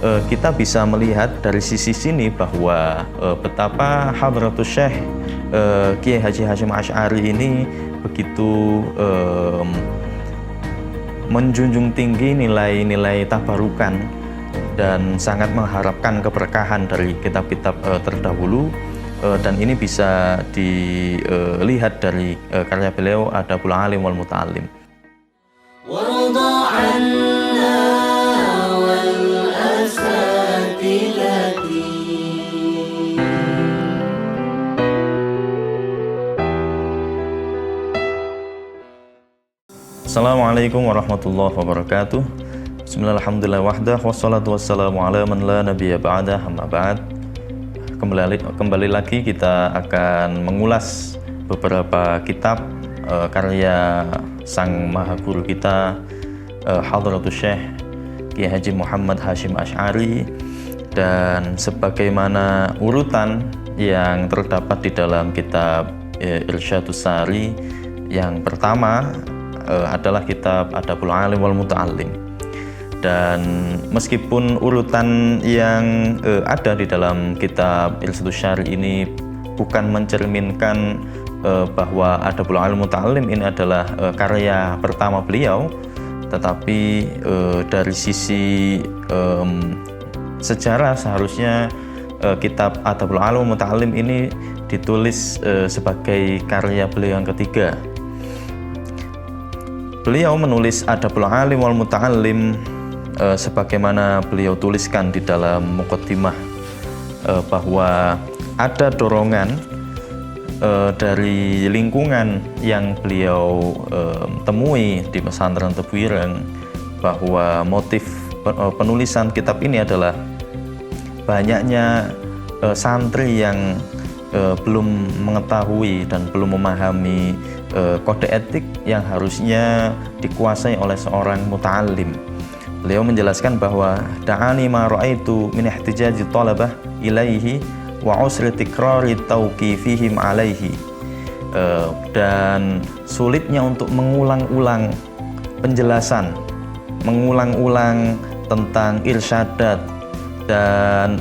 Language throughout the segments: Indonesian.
kita bisa melihat dari sisi sini bahwa betapa Hadratus Syekh Kiai Haji Hasyim Asy'ari ini begitu menjunjung tinggi nilai-nilai tabarukan dan sangat mengharapkan keberkahan dari kitab-kitab terdahulu, dan ini bisa dilihat dari karya beliau Adabul Alim wal Muta'allim. Assalamualaikum warahmatullahi wabarakatuh. Bismillahirrahmanirrahim. Wahdah wassalatu wassalamu ala man la nabiyya ba'dah, amma ba'd. Kembali lagi kita akan mengulas beberapa kitab karya sang maha guru kita, Hadratus Syekh Kiai Haji Muhammad Hasyim Asy'ari, dan sebagaimana urutan yang terdapat di dalam kitab Irsyadus Sari. Yang pertama adalah kitab Adabul Alim wal Muta'allim, dan meskipun urutan yang ada di dalam kitab Irsyadus Sari ini bukan mencerminkan bahwa Adabul Alim Muta'allim ini adalah karya pertama beliau, tetapi dari sisi sejarah seharusnya kitab Adabul Alim Muta'allim ini ditulis sebagai karya beliau yang ketiga. Beliau menulis Adabul Alim wal Muta'allim sebagaimana beliau tuliskan di dalam muqaddimah, bahwa ada dorongan dari lingkungan yang beliau temui di pesantren Tebu Ireng, bahwa motif penulisan kitab ini adalah banyaknya santri yang belum mengetahui dan belum memahami kode etik yang harusnya dikuasai oleh seorang muta'allim. Beliau menjelaskan bahwa da'ani ma ra'aitu min ihtijaji talabah ilaihi wa usri tikrari tauqifihim alaihi, dan sulitnya untuk mengulang-ulang penjelasan, mengulang-ulang tentang irsyadat dan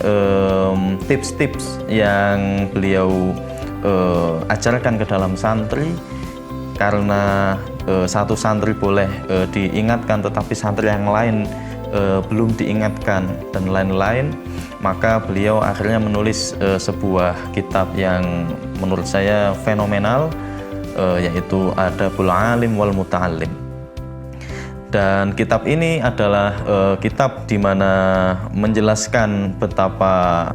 tips-tips yang beliau ajarkan ke dalam santri. Karena satu santri boleh diingatkan tetapi santri yang lain belum diingatkan dan lain-lain, maka beliau akhirnya menulis sebuah kitab yang menurut saya fenomenal, yaitu Adabul Alim wal Muta'allim. Dan kitab ini adalah kitab di mana menjelaskan betapa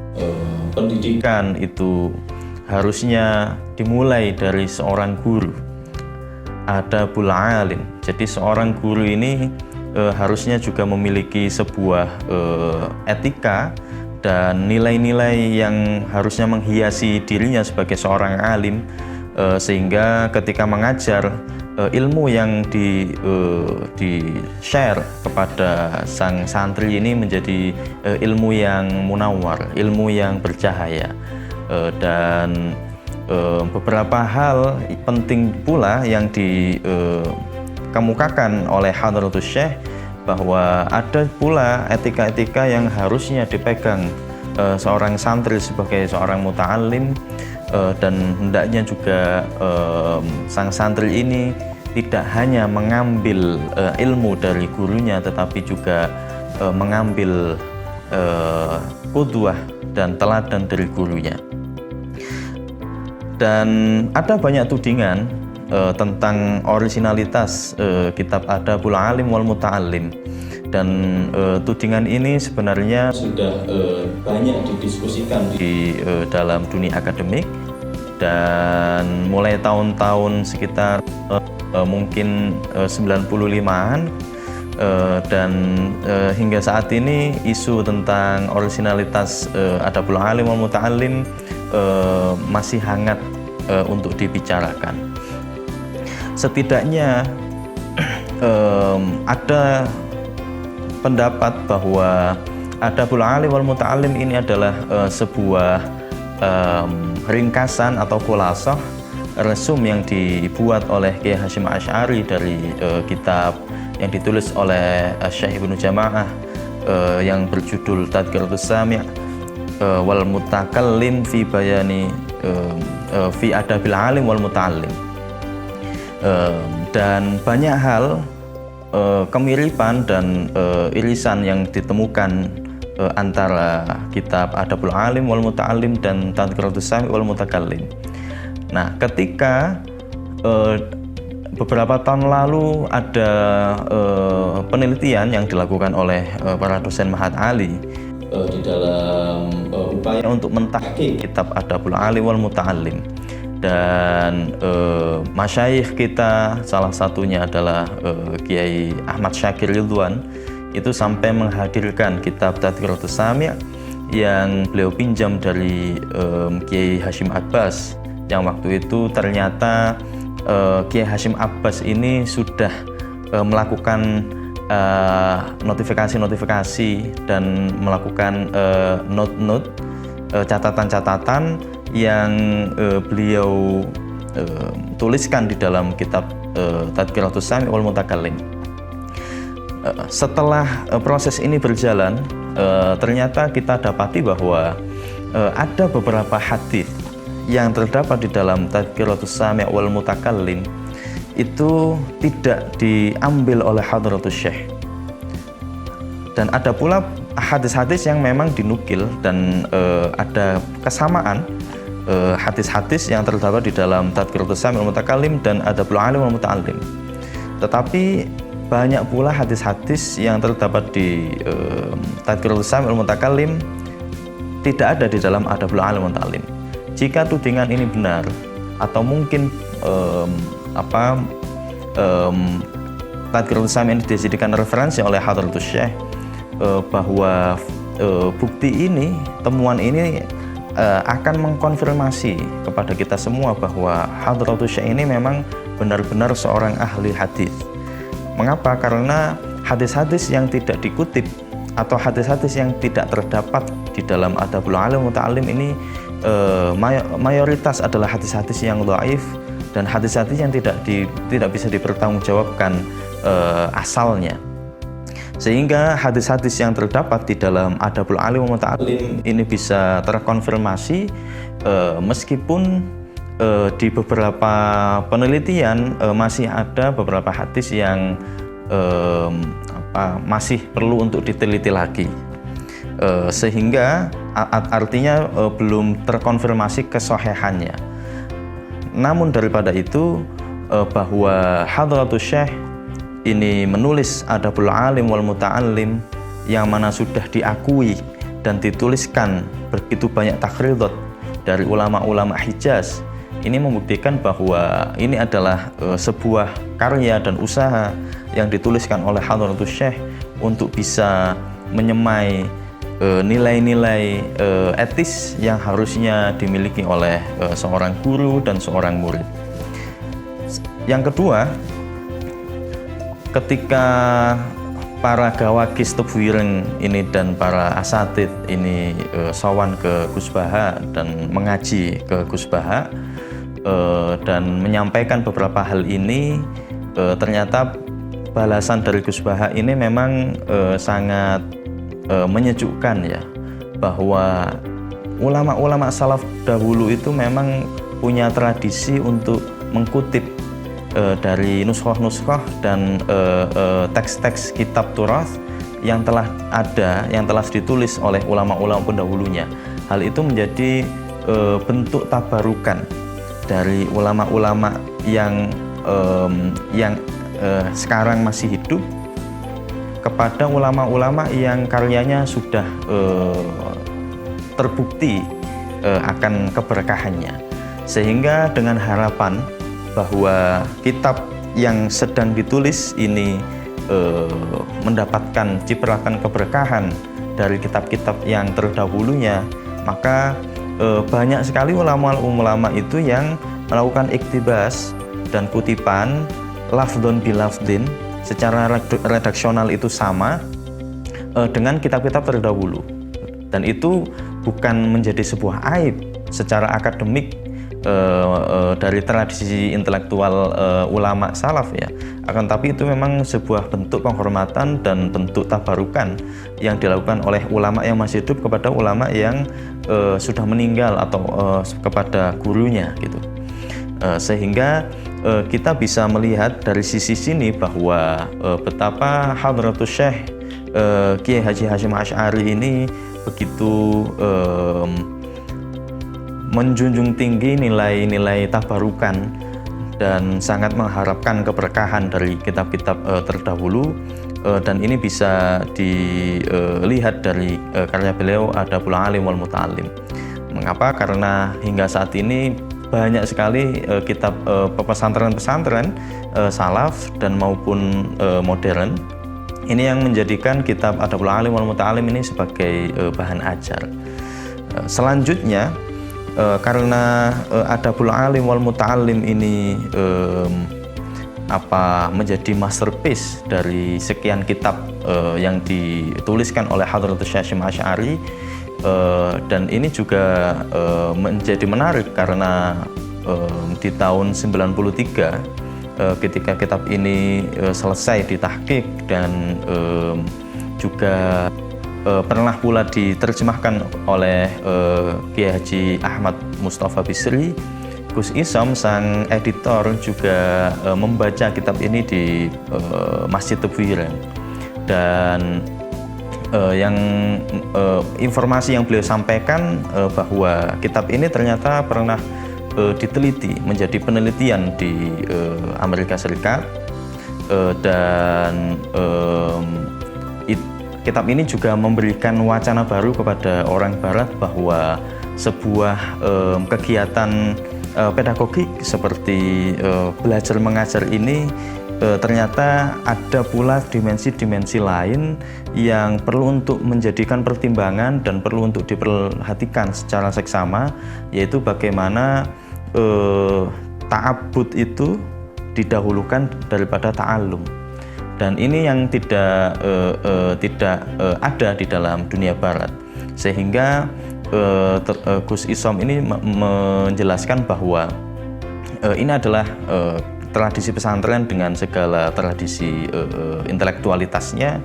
pendidikan itu harusnya dimulai dari seorang guru, Adabul Alim. Jadi seorang guru ini harusnya juga memiliki sebuah etika dan nilai-nilai yang harusnya menghiasi dirinya sebagai seorang alim, sehingga ketika mengajar, ilmu yang di-share kepada sang santri ini menjadi ilmu yang munawwar, ilmu yang bercahaya. Dan beberapa hal penting pula yang dikemukakan oleh Hadratus Syekh, bahwa ada pula etika-etika yang harusnya dipegang seorang santri sebagai seorang muta'allim, dan hendaknya juga sang santri ini tidak hanya mengambil ilmu dari gurunya, tetapi juga mengambil qudwah dan teladan dari gurunya. Dan ada banyak tudingan tentang originalitas kitab Adabul Alim wal Muta'allim, dan tudingan ini sebenarnya sudah banyak didiskusikan di dalam dunia akademik, dan mulai tahun-tahun sekitar mungkin 95-an, dan hingga saat ini isu tentang originalitas Adabul Alim wal Muta'allim masih hangat untuk dibicarakan. Setidaknya ada pendapat bahwa Adabul Alim wal Muta'allim ini adalah sebuah ringkasan atau khulasah resum yang dibuat oleh Kiai Hasyim Asy'ari dari kitab yang ditulis oleh Syekh Ibnu Jamaah yang berjudul Tadhkiratus Sami' wal Mutakallim fi bayani fi adabil alim wal muta'allim. Dan banyak hal kemiripan dan irisan yang ditemukan antara kitab Adabul Alim wal Muta'allim dan Tadhkiratus Sami' wal Mutakallim. Nah, ketika beberapa tahun lalu ada penelitian yang dilakukan oleh para dosen Ma'had Ali di dalam upaya untuk mentahqiq kitab Adabul Alim wal Muta'allim, dan masyayikh kita salah satunya adalah Kiai Ahmad Syakir Ridwan itu sampai menghadirkan kitab Tadhkiratus Sami' yang beliau pinjam dari Kiai Hasyim Abbas, yang waktu itu ternyata Kiai Hasyim Abbas ini sudah melakukan notifikasi dan melakukan note-note, catatan-catatan yang beliau tuliskan di dalam kitab Tadhkiratus Sami' wal Mutakallim. Setelah proses ini berjalan, ternyata kita dapati bahwa ada beberapa hadis yang terdapat di dalam Tadhkiratus Sami' wal Mutakallim itu tidak diambil oleh Hadratus Syekh, dan ada pula hadis-hadis yang memang dinukil, dan ada kesamaan hadis-hadis yang terdapat di dalam Tadhkiratus Sami' wal Mutakallim dan Adabul Alim wal Muta'allim. Tetapi banyak pula hadis-hadis yang terdapat di Tadhkiratus Sami' wal Mutakallim tidak ada di dalam Adabul Alim wal Muta'allim. Jika tudingan ini benar, atau mungkin Tadhkiratus Sami' ini dijadikan referensi oleh Hadratus Syekh, bahwa bukti ini, temuan ini akan mengkonfirmasi kepada kita semua bahwa Hadratus Syekh ini memang benar-benar seorang ahli hadis. Mengapa? Karena hadis-hadis yang tidak dikutip atau hadis-hadis yang tidak terdapat di dalam Adabul Alim Muta'allim ini mayoritas adalah hadis-hadis yang dhaif dan hadis-hadis yang tidak bisa dipertanggungjawabkan asalnya. Sehingga hadis-hadis yang terdapat di dalam Adabul Alim Muta'allim ini bisa terkonfirmasi, meskipun di beberapa penelitian masih ada beberapa hadis yang masih perlu untuk diteliti lagi, sehingga artinya belum terkonfirmasi kesohihannya. Namun daripada itu, bahwa Hadratus Syekh ini menulis Adabul Alim wal Muta'allim yang mana sudah diakui dan dituliskan begitu banyak takhridat dari ulama-ulama Hijaz, ini membuktikan bahwa ini adalah sebuah karya dan usaha yang dituliskan oleh Hadratus Syekh untuk bisa menyemai nilai-nilai etis yang harusnya dimiliki oleh seorang guru dan seorang murid. Yang kedua, ketika para gawagis Tebuyireng ini dan para asatid ini sowan ke Gus Baha dan mengaji ke Gus Baha dan menyampaikan beberapa hal ini, ternyata balasan dari Gus Baha ini memang sangat menyejukkan ya, bahwa ulama-ulama salaf dahulu itu memang punya tradisi untuk mengkutip dari nuskhoh-nuskhoh dan teks-teks kitab Turath yang telah ada, yang telah ditulis oleh ulama-ulama pendahulunya. Hal itu menjadi bentuk tabarukan dari ulama-ulama yang sekarang masih hidup kepada ulama-ulama yang karyanya sudah terbukti akan keberkahannya, sehingga dengan harapan bahwa kitab yang sedang ditulis ini mendapatkan cipratan keberkahan dari kitab-kitab yang terdahulunya, maka banyak sekali ulama-ulama itu yang melakukan iktibas dan kutipan lafdhon bilafdhin secara redaksional itu sama dengan kitab-kitab terdahulu, dan itu bukan menjadi sebuah aib secara akademik dari tradisi intelektual ulama salaf ya. Akan tapi itu memang sebuah bentuk penghormatan dan bentuk tabarukan yang dilakukan oleh ulama yang masih hidup kepada ulama yang sudah meninggal atau kepada gurunya gitu. Sehingga kita bisa melihat dari sisi sini bahwa betapa Hadratus Syekh Kiai Haji Hasyim Asy'ari ini begitu menjunjung tinggi nilai-nilai tabarukan dan sangat mengharapkan keberkahan dari kitab-kitab terdahulu, dan ini bisa dilihat dari karya beliau Adabul Alim wal Muta'allim. Mengapa? Karena hingga saat ini banyak sekali kitab pesantren-pesantren salaf dan maupun modern ini yang menjadikan kitab Adabul Alim wal Muta'allim ini sebagai bahan ajar. Selanjutnya, karena Adabul Alim wal Muta'allim ini menjadi masterpiece dari sekian kitab yang dituliskan oleh Hadratus Syekh Hasyim Asy'ari, dan ini juga menjadi menarik karena di tahun 93 ketika kitab ini selesai ditahqiq dan juga pernah pula diterjemahkan oleh Kiai Haji Ahmad Mustafa Bisri, Gus Isom sang editor juga membaca kitab ini di Masjid Tebuireng, dan informasi yang beliau sampaikan bahwa kitab ini ternyata pernah diteliti menjadi penelitian di Amerika Serikat, dan kitab ini juga memberikan wacana baru kepada orang Barat bahwa sebuah kegiatan pedagogik seperti belajar mengajar ini ternyata ada pula dimensi-dimensi lain yang perlu untuk menjadikan pertimbangan dan perlu untuk diperhatikan secara seksama, yaitu bagaimana ta'abbud itu didahulukan daripada ta'allum. Dan ini yang tidak ada di dalam dunia Barat, sehingga Gus Isom ini menjelaskan bahwa ini adalah tradisi pesantren dengan segala tradisi intelektualitasnya,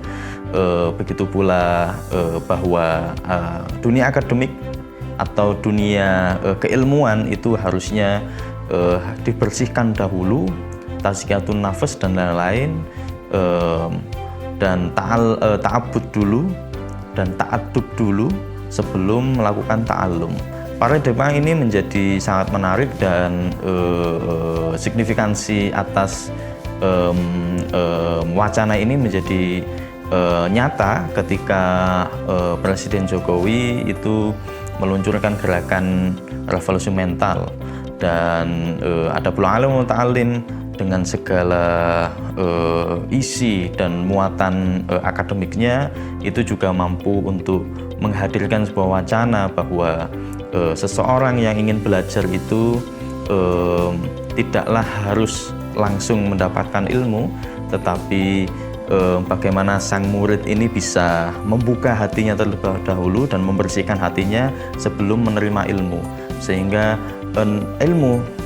begitu pula bahwa dunia akademik atau dunia keilmuan itu harusnya dibersihkan dahulu, tazkiyatun nafas dan lain-lain, dan ta'abbud dulu dan ta'addub dulu sebelum melakukan ta'allum. Paradigma ini menjadi sangat menarik dan signifikansi atas wacana ini menjadi nyata ketika Presiden Jokowi itu meluncurkan gerakan revolusi mental, dan Adabul Alim wal Muta'allim dengan segala isi dan muatan akademiknya itu juga mampu untuk menghadirkan sebuah wacana bahwa seseorang yang ingin belajar itu tidaklah harus langsung mendapatkan ilmu, tetapi bagaimana sang murid ini bisa membuka hatinya terlebih dahulu dan membersihkan hatinya sebelum menerima ilmu, sehingga ilmu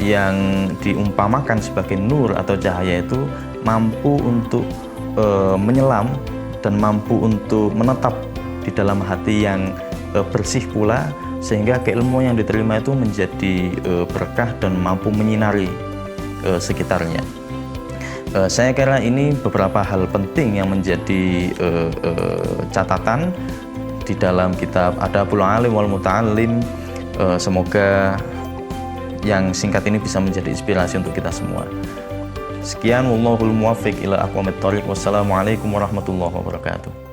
yang diumpamakan sebagai nur atau cahaya itu mampu untuk menyelam dan mampu untuk menetap di dalam hati yang bersih pula, sehingga keilmuan yang diterima itu menjadi berkah dan mampu menyinari sekitarnya. Saya kira ini beberapa hal penting yang menjadi catatan di dalam kitab Adabul Alim wal Muta'allim. Semoga yang singkat ini bisa menjadi inspirasi untuk kita semua. Sekian, wallahul muwaffiq ila aqwamit thoriq. Wassalamualaikum warahmatullahi wabarakatuh.